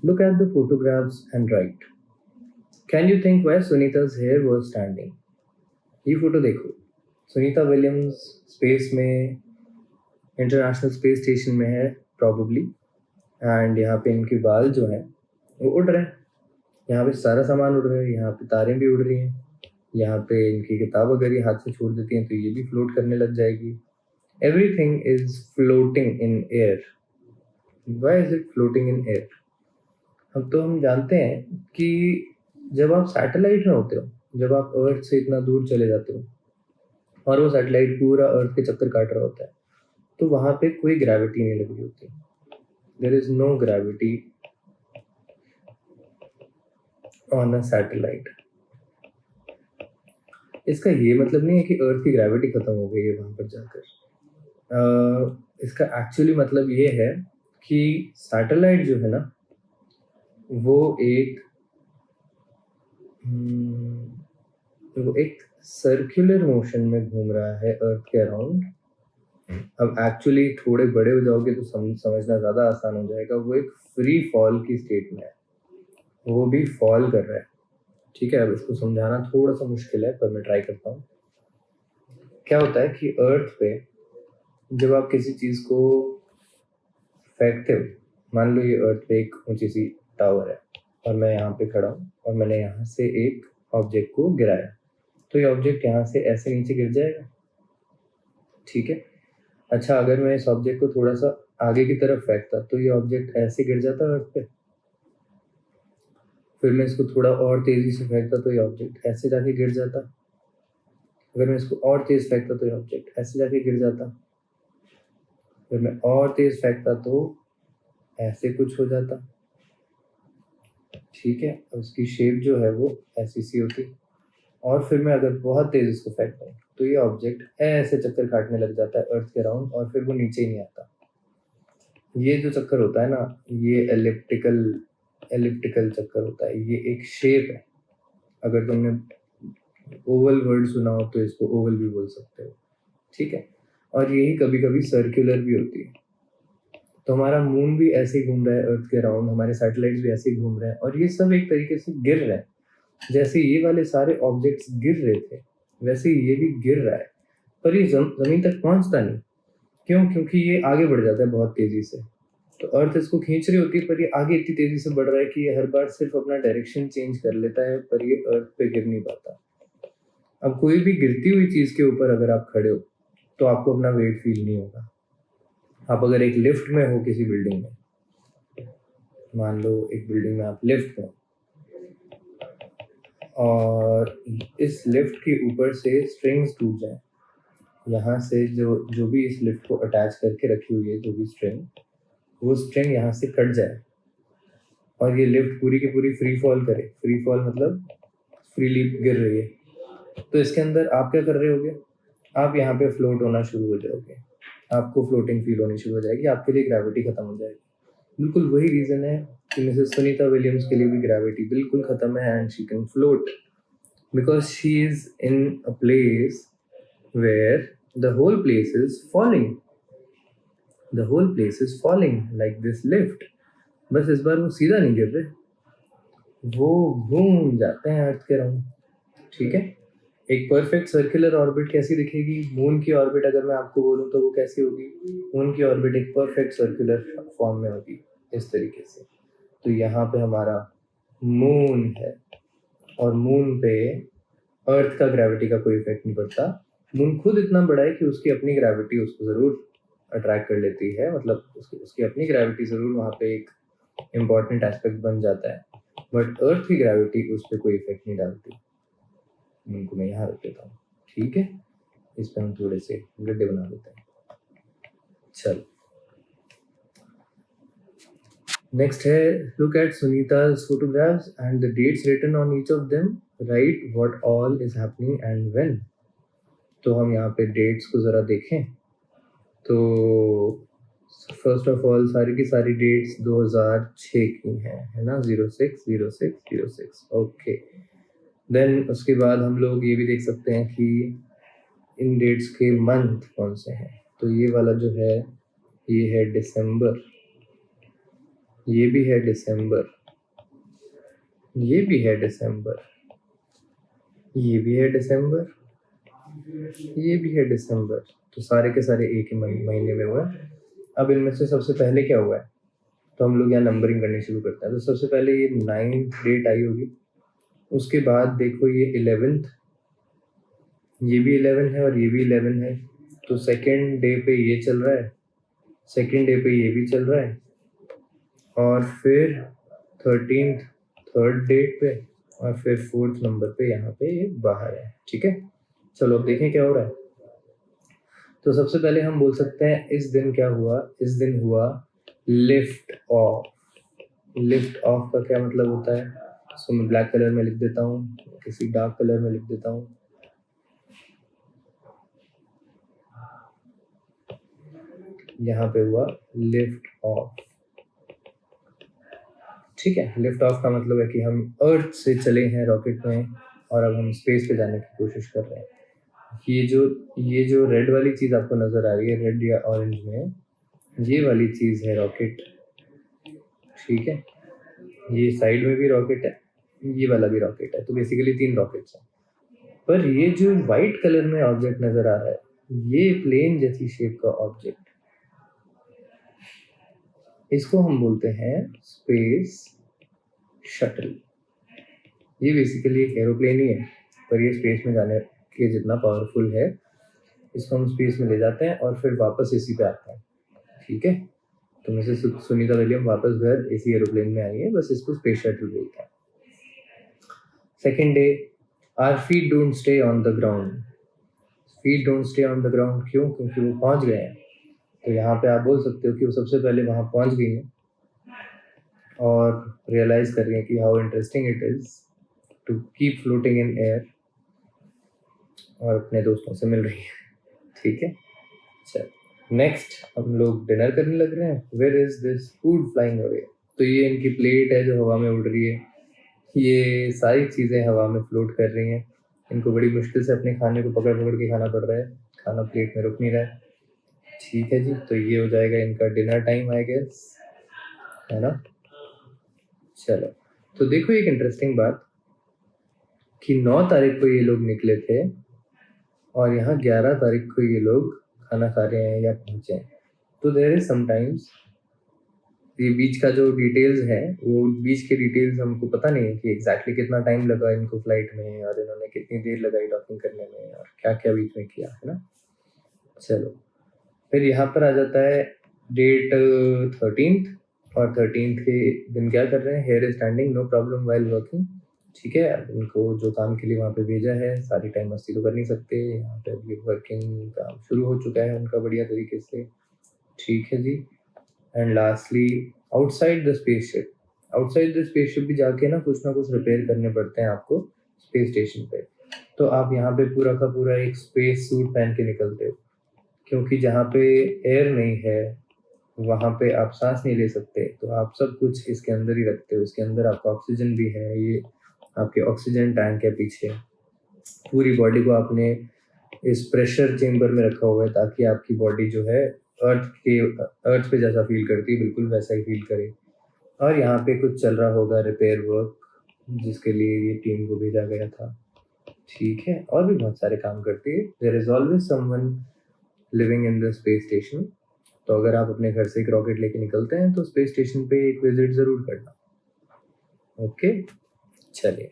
Look at the photographs and write. Can you think where Sunita's hair was standing? ये photo देखो, Sunita Williams space में, international space station में है probably, and यहाँ पे इनके बाल जो हैं वो उड़ रहे हैं, यहाँ पे सारा सामान उड़ रहा है, यहाँ पे तारें भी उड़ रही हैं, यहाँ पे इनकी किताब अगर ये हाथ से छोड़ देती हैं तो ये भी फ्लोट करने लग जाएगी. Everything is floating in air. Why is it floating in air? हम जानते हैं कि जब आप सैटेलाइट में होते हो, जब आप अर्थ से इतना दूर चले जाते हो और वो सैटेलाइट पूरा अर्थ के चक्कर काट रहा होता है, तो वहां पे कोई ग्रेविटी नहीं लगी होती. There is no gravity on a satellite. इसका ये मतलब नहीं है कि अर्थ की ग्रेविटी खत्म हो गई है वहां पर जाकर. इसका एक्चुअली मतलब ये है कि सैटेलाइट जो है ना, वो एक सर्कुलर मोशन में घूम रहा है अर्थ के अराउंड. अब एक्चुअली थोड़े बड़े हो जाओगे तो समझना ज़्यादा आसान हो जाएगा. वो एक फ्री फॉल की स्टेट में है, वो भी फॉल कर रहा है. ठीक है, अब इसको समझाना थोड़ा सा मुश्किल है पर मैं ट्राई करता हूँ. क्या होता है कि अर्थ पे जब आप किसी चीज़ को फेंकते हो, मान लो ये अर्थ पे एक ऊंची सी टावर है और मैं यहाँ पे खड़ा हूँ और मैंने यहाँ से एक ऑब्जेक्ट को गिराया, तो ये ऑब्जेक्ट यहाँ से ऐसे नीचे गिर जाएगा. ठीक है. अच्छा, अगर मैं इस ऑब्जेक्ट को थोड़ा सा आगे की तरफ फेंकता तो ये ऑब्जेक्ट ऐसे गिर जाता अर्थ पे. फिर मैं इसको थोड़ा और तेजी से फेंकता तो ये ऑब्जेक्ट ऐसे जाके गिर जाता. अगर मैं इसको और तेज फेंकता तो ये ऑब्जेक्ट ऐसे जाके गिर जाता. फिर मैं और तेज फेंकता तो ऐसे कुछ हो जाता. ठीक है, उसकी शेप जो है वो ऐसी सी होती. और फिर मैं अगर बहुत तेज इसको फेंकता हूँ तो ये ऑब्जेक्ट ऐसे चक्कर काटने लग जाता है अर्थ के अराउंड और फिर वो नीचे ही नहीं आता. ये जो चक्कर होता है ना, ये एलिप्टिकल चक्कर होता है. ये एक शेप है. अगर तुमने ओवल वर्ड सुना हो तो इसको ओवल भी बोल सकते हो. ठीक है. और यही कभी कभी सर्कुलर भी होती है. तो हमारा मून भी ऐसे ही घूम रहा है अर्थ के अराउंड, हमारे सैटेलाइट्स भी ऐसे ही घूम रहे हैं और ये सब एक तरीके से गिर रहे हैं. जैसे ये वाले सारे ऑब्जेक्ट्स गिर रहे थे वैसे ये भी गिर रहा है, पर ये जमीन तक पहुंचता नहीं. क्यों? क्योंकि ये आगे बढ़ जाता है बहुत तेजी से. तो अर्थ इसको खींच रही होती है पर ये आगे इतनी तेजी से बढ़ रहा है कि ये हर बार सिर्फ अपना डायरेक्शन चेंज कर लेता है पर ये अर्थ पे गिर नहीं पाता. अब कोई भी गिरती हुई चीज के ऊपर अगर आप खड़े हो तो आपको अपना वेट फील नहीं होगा. आप अगर एक लिफ्ट में हो किसी बिल्डिंग में, मान लो एक बिल्डिंग में आप लिफ्ट में और इस लिफ्ट के ऊपर से स्ट्रिंग्स टूट जाए, यहाँ से जो भी इस लिफ्ट को अटैच करके रखी हुई है, जो भी स्ट्रिंग, वो स्ट्रिंग यहाँ से कट जाए और ये लिफ्ट पूरी की पूरी फ्री फॉल करे. फ्री फॉल मतलब फ्रीली गिर रही है. तो इसके अंदर आप क्या कर रहे होगे? आप यहाँ पे फ्लोट होना शुरू हो जाओगे. आपको फ्लोटिंग फील होनी शुरू हो जाएगी. आपके लिए ग्रेविटी खत्म हो जाएगी. बिल्कुल वही रीजन है कि मिसेस सुनीता विलियम्स के लिए भी ग्रेविटी बिल्कुल खत्म है and she can float because she is in a place where the whole place is falling. The whole place is falling like this lift. बस इस बार वो सीधा नहीं गिर रहे, वो घूम जाते हैं अर्थ के राउंड. ठीक है. एक परफेक्ट सर्कुलर ऑर्बिट कैसी दिखेगी? मून की ऑर्बिट अगर मैं आपको बोलूं तो वो कैसी होगी? मून की ऑर्बिट एक परफेक्ट सर्कुलर फॉर्म में होगी इस तरीके से. तो यहाँ पे हमारा मून है और मून पे अर्थ का ग्रेविटी का कोई इफेक्ट नहीं पड़ता. मून खुद इतना बड़ा है कि उसकी अपनी ग्रेविटी उसको जरूर अट्रैक्ट कर लेती है, मतलब उसकी अपनी ग्रेविटी जरूर वहाँ पे एक इम्पॉर्टेंट एस्पेक्ट बन जाता है, बट अर्थ की ग्रेविटी उस पर कोई इफेक्ट नहीं डालती. उनको मैं यहाँ रख देता हूँ. ठीक है, इस पर हम थोड़े से गड्ढे बना देते हैं. चलो, नेक्स्ट है look at Sunita's photographs and the dates written on each of them. Write what all is happening and when. तो हम यहाँ पे डेट्स को ज़रा देखें. तो फर्स्ट ऑफ ऑल सारी की सारी डेट्स 2006 की हैं, है ना? 06/06/06. ओके. देन उसके बाद हम लोग ये भी देख सकते हैं कि इन डेट्स के मंथ कौन से हैं. तो ये वाला जो है ये है दिसंबर. ये भी है दिसंबर, ये भी है दिसंबर, ये भी है दिसंबर, ये भी है दिसंबर। तो सारे के सारे एक ही महीने में हुआ है। अब इनमें से सबसे पहले क्या हुआ है, तो हम लोग यहाँ नंबरिंग करनी शुरू करते हैं। तो सबसे पहले ये 9th डेट आई होगी, उसके बाद देखो ये 11th, ये भी 11 है और ये भी 11 है। तो सेकेंड डे पे ये चल रहा है, सेकेंड डे पे ये भी चल रहा है, और फिर 13th थर्ड डेट पे, और फिर 4th नंबर पे यहाँ पे ये बाहर है। ठीक है, चलो अब देखें क्या हो रहा है। तो सबसे पहले हम बोल सकते हैं इस दिन क्या हुआ, इस दिन हुआ लिफ्ट ऑफ। लिफ्ट ऑफ का क्या मतलब होता है, इसको मैं ब्लैक कलर में लिख देता हूँ, किसी डार्क कलर में लिख देता हूँ। यहाँ पे हुआ लिफ्ट ऑफ। ठीक है, लिफ्ट ऑफ का मतलब है कि हम अर्थ से चले हैं रॉकेट में और अब हम स्पेस पे जाने की कोशिश कर रहे हैं। ये जो रेड वाली चीज़ आपको नज़र आ रही है, रेड या ऑरेंज में, ये वाली चीज़ है रॉकेट। ठीक है, ये साइड में भी रॉकेट है, ये वाला भी रॉकेट है, तो बेसिकली 3 रॉकेट्स हैं। पर ये जो वाइट कलर में ऑब्जेक्ट नज़र आ रहा है, ये प्लेन जैसी शेप का ऑब्जेक्ट, इसको हम बोलते हैं स्पेस शटल। ये बेसिकली एक एरोप्लेन ही है, पर ये स्पेस में जाने के जितना पावरफुल है। इसको हम स्पेस में ले जाते हैं और फिर वापस इसी पे आते हैं। ठीक है, तो मिसेस सुनीता विलियम वापस घर इसी एरोप्लेन में आई है, बस इसको स्पेस शटल बोलते हैं। Second day, our feet don't stay on the ground. Feet don't stay on the ground क्यों, क्योंकि वो पहुंच गए हैं। तो यहाँ पे आप बोल सकते हो कि वो सबसे पहले वहाँ पहुंच गई हैं और रियलाइज कर रही हैं कि how interesting it is to keep floating in air, और अपने दोस्तों से मिल रही है। ठीक है, चल नेक्स्ट हम लोग डिनर करने लग रहे हैं। Where is this food flying away. तो ये इनकी प्लेट है जो हवा में उड़ रही है, ये सारी चीज़ें हवा में फ्लोट कर रही हैं। इनको बड़ी मुश्किल से अपने खाने को पकड़ पकड़ के खाना पड़ रहा है, खाना प्लेट में रुक नहीं रहा है। ठीक है जी, तो ये हो जाएगा इनका डिनर टाइम आई गेस, है ना। चलो, तो देखो एक इंटरेस्टिंग बात कि 9 तारीख को ये लोग निकले थे और यहाँ 11 तारीख को ये लोग खाना खा रहे हैं या पहुँचे हैं। तो देयर इज समटाइम्स ये बीच का जो डिटेल्स है, वो बीच के डिटेल्स हमको पता नहीं है कि एग्जैक्टली कितना टाइम लगा इनको फ्लाइट में, और इन्होंने कितनी देर लगाई डॉकिंग करने में, और क्या क्या बीच में किया, है ना। चलो, फिर यहाँ पर आ जाता है डेट 13th, और 13th के दिन क्या कर रहे हैं, hair is standing no problem while working. ठीक है, इनको जो काम के लिए वहाँ पे भेजा है, सारी टाइम मस्ती तो कर नहीं सकते, यहाँ पे अभी वर्किंग काम शुरू हो चुका है उनका बढ़िया तरीके से। ठीक है जी, and lastly outside the spaceship. Outside the spaceship भी जाके ना कुछ रिपेयर करने पड़ते हैं आपको स्पेस स्टेशन पे। तो आप यहाँ पे पूरा का पूरा एक स्पेस सूट पहन के निकलते हो, क्योंकि जहाँ पे एयर नहीं है वहाँ पे आप सांस नहीं ले सकते, तो आप सब कुछ इसके अंदर ही रखते हो। इसके अंदर आपका ऑक्सीजन भी है, ये आपके ऑक्सीजन टैंक है पीछे। पूरी बॉडी को आपने इस प्रेशर चेम्बर में रखा हुआ है ताकि आपकी बॉडी जो है अर्थ पे जैसा फील करती है बिल्कुल वैसा ही फील करे। और यहाँ पे कुछ चल रहा होगा रिपेयर वर्क, जिसके लिए ये टीम को भेजा गया था। ठीक है, और भी बहुत सारे काम करती है। There is always someone living in the space station. तो अगर आप अपने घर से एक रॉकेट लेके निकलते हैं तो स्पेस स्टेशन पे एक विजिट ज़रूर करना। ओके, चलिए।